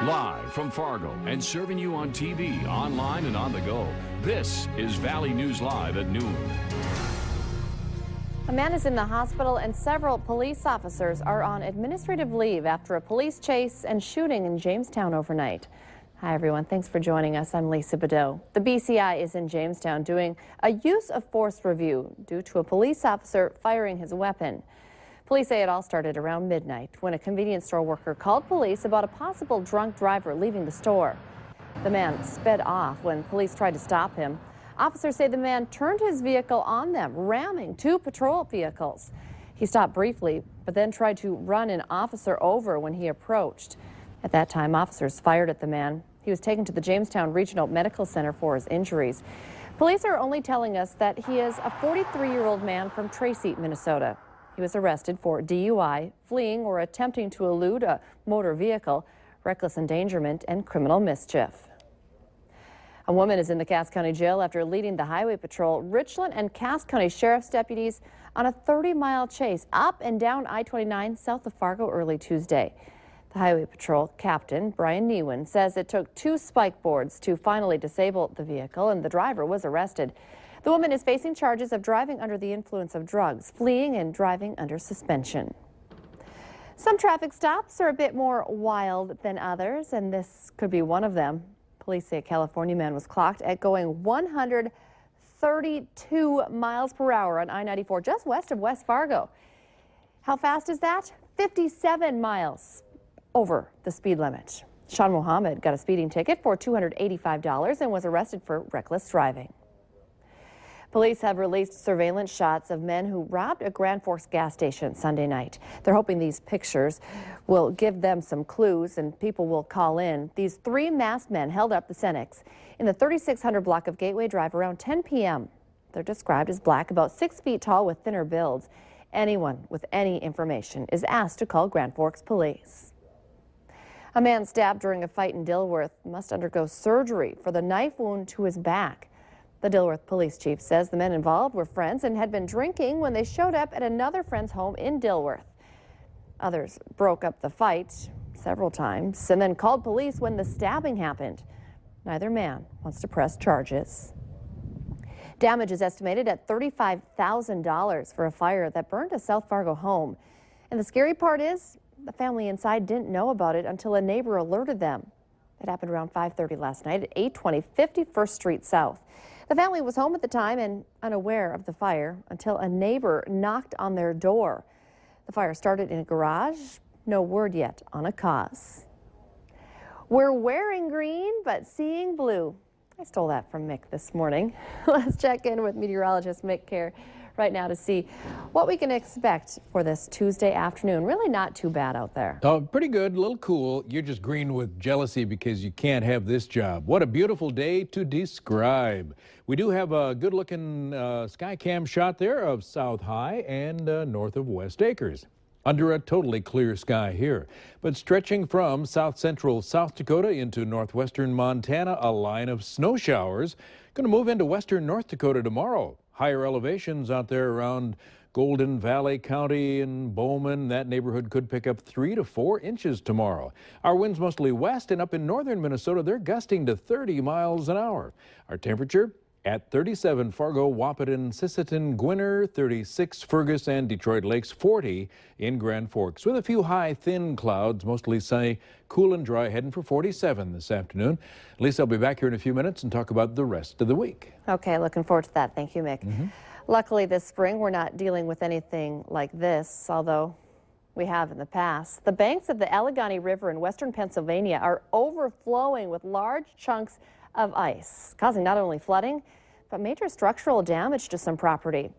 Live from Fargo and serving you on TV, online, and on the go, this is Valley News Live at noon. A man is in the hospital and several police officers are on administrative leave after a police chase and shooting in Jamestown overnight. Hi everyone, thanks for joining us. I'm Lisa Bedeau. The BCI is in Jamestown doing a use of force review due to a police officer firing his weapon. Police say it all started around midnight when a convenience store worker called police about a possible drunk driver leaving the store. The man sped off when police tried to stop him. Officers say the man turned his vehicle on them, ramming two patrol vehicles. He stopped briefly, but then tried to run an officer over when he approached. At that time, officers fired at the man. He was taken to the Jamestown Regional Medical Center for his injuries. Police are only telling us that he is a 43-year-old man from Tracy, Minnesota. He was arrested for DUI, fleeing or attempting to elude a motor vehicle, reckless endangerment, and criminal mischief. A woman is in the Cass County Jail after leading the highway patrol. Richland and Cass County Sheriff's deputies on a 30-mile chase up and down I-29 south of Fargo early Tuesday. The highway patrol captain, Brian Newen, says it took two spike boards to finally disable the vehicle, and the driver was arrested. The woman is facing charges of driving under the influence of drugs, fleeing, and driving under suspension. Some traffic stops are a bit more wild than others, and this could be one of them. Police say a California man was clocked at going 132 miles per hour on I-94 just west of West Fargo. How fast is that? 57 miles over the speed limit. Sean Mohammed got a speeding ticket for $285 and was arrested for reckless driving. Police have released surveillance shots of men who robbed a Grand Forks gas station Sunday night. They're hoping these pictures will give them some clues and people will call in. These three masked men held up the Cenex in the 3600 block of Gateway Drive around 10 p.m. They're described as black, about 6 feet tall with thinner builds. Anyone with any information is asked to call Grand Forks Police. A man stabbed during a fight in Dilworth must undergo surgery for the knife wound to his back. The Dilworth police chief says the men involved were friends and had been drinking when they showed up at another friend's home in Dilworth. Others broke up the fight several times and then called police when the stabbing happened. Neither man wants to press charges. Damage is estimated at $35,000 for a fire that burned a South Fargo home. And the scary part is the family inside didn't know about it until a neighbor alerted them. It happened around 5:30 last night at 820 51st Street South. The family was home at the time and unaware of the fire until a neighbor knocked on their door. The fire started in a garage. No word yet on a cause. We're wearing green but seeing blue. I stole that from Mick this morning. Let's check in with meteorologist Mick Kerr right now to see what we can expect for this Tuesday afternoon. Really not too bad out there. Oh, pretty good, a little cool. You're just green with jealousy because you can't have this job. What a beautiful day to describe. We do have a good-looking sky cam shot there of South High and north of West Acres. Under a totally clear sky here. But stretching from south central South Dakota into northwestern Montana, a line of snow showers. Going to move into western North Dakota tomorrow. Higher elevations out there around Golden Valley County and Bowman. That neighborhood could pick up 3 to 4 inches tomorrow. Our winds mostly west, and up in northern Minnesota, they're gusting to 30 miles an hour. Our temperature at 37 Fargo, Wahpeton, Sisseton, Gwinner, 36 Fergus and Detroit Lakes, 40 in Grand Forks. With a few high, thin clouds, mostly sunny, cool and dry, heading for 47 this afternoon. Lisa, I'll be back here in a few minutes and talk about the rest of the week. Okay, looking forward to that. Thank you, Mick. Luckily this spring we're not dealing with anything like this, although we have in the past. The banks of the Allegheny River in western Pennsylvania are overflowing with large chunks of ice, causing not only flooding, but major structural damage to some property.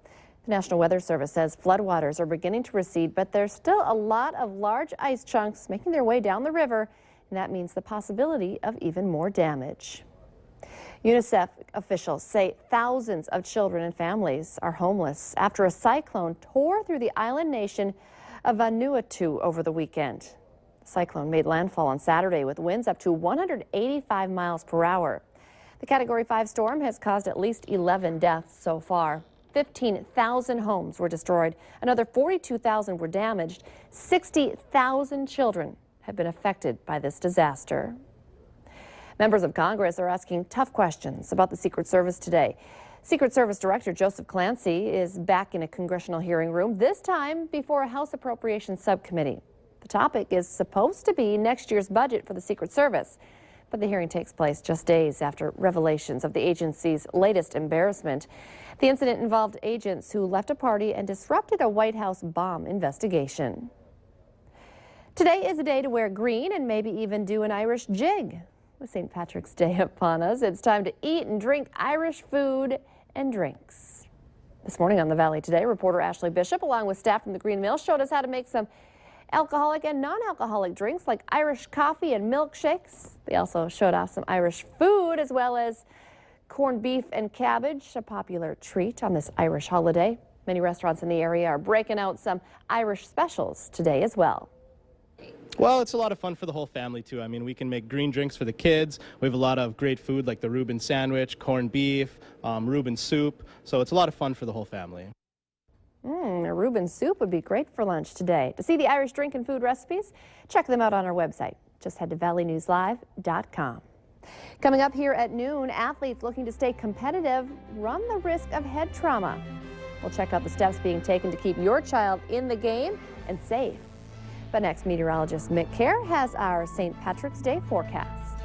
The National Weather Service says floodwaters are beginning to recede, but there's still a lot of large ice chunks making their way down the river, and that means the possibility of even more damage. UNICEF officials say thousands of children and families are homeless after a cyclone tore through the island nation of Vanuatu over the weekend. The cyclone made landfall on Saturday with winds up to 185 miles per hour. The Category 5 storm has caused at least 11 deaths so far. 15,000 homes were destroyed. Another 42,000 were damaged. 60,000 children have been affected by this disaster. Members of Congress are asking tough questions about the Secret Service today. Secret Service Director Joseph Clancy is back in a congressional hearing room, this time before a House Appropriations Subcommittee. The topic is supposed to be next year's budget for the Secret Service, but the hearing takes place just days after revelations of the agency's latest embarrassment. The incident involved agents who left a party and disrupted a White House bomb investigation. Today is a day to wear green and maybe even do an Irish jig. With St. Patrick's Day upon us, it's time to eat and drink Irish food and drinks. This morning on the Valley Today, reporter Ashley Bishop, along with staff from the Green Mill, showed us how to make some alcoholic and non-alcoholic drinks like Irish coffee and milkshakes. They also showed off some Irish food as well as corned beef and cabbage, a popular treat on this Irish holiday. Many restaurants in the area are breaking out some Irish specials today as well. Well, it's a lot of fun for the whole family, too. I mean, we can make green drinks for the kids. We have a lot of great food like the Reuben sandwich, corned beef, Reuben soup. So it's a lot of fun for the whole family. A Reuben soup would be great for lunch today. To see the Irish drink and food recipes, check them out on our website. Just head to valleynewslive.com. Coming up here at noon, athletes looking to stay competitive run the risk of head trauma. We'll check out the steps being taken to keep your child in the game and safe. But next, meteorologist Mick Kerr has our St. Patrick's Day forecast.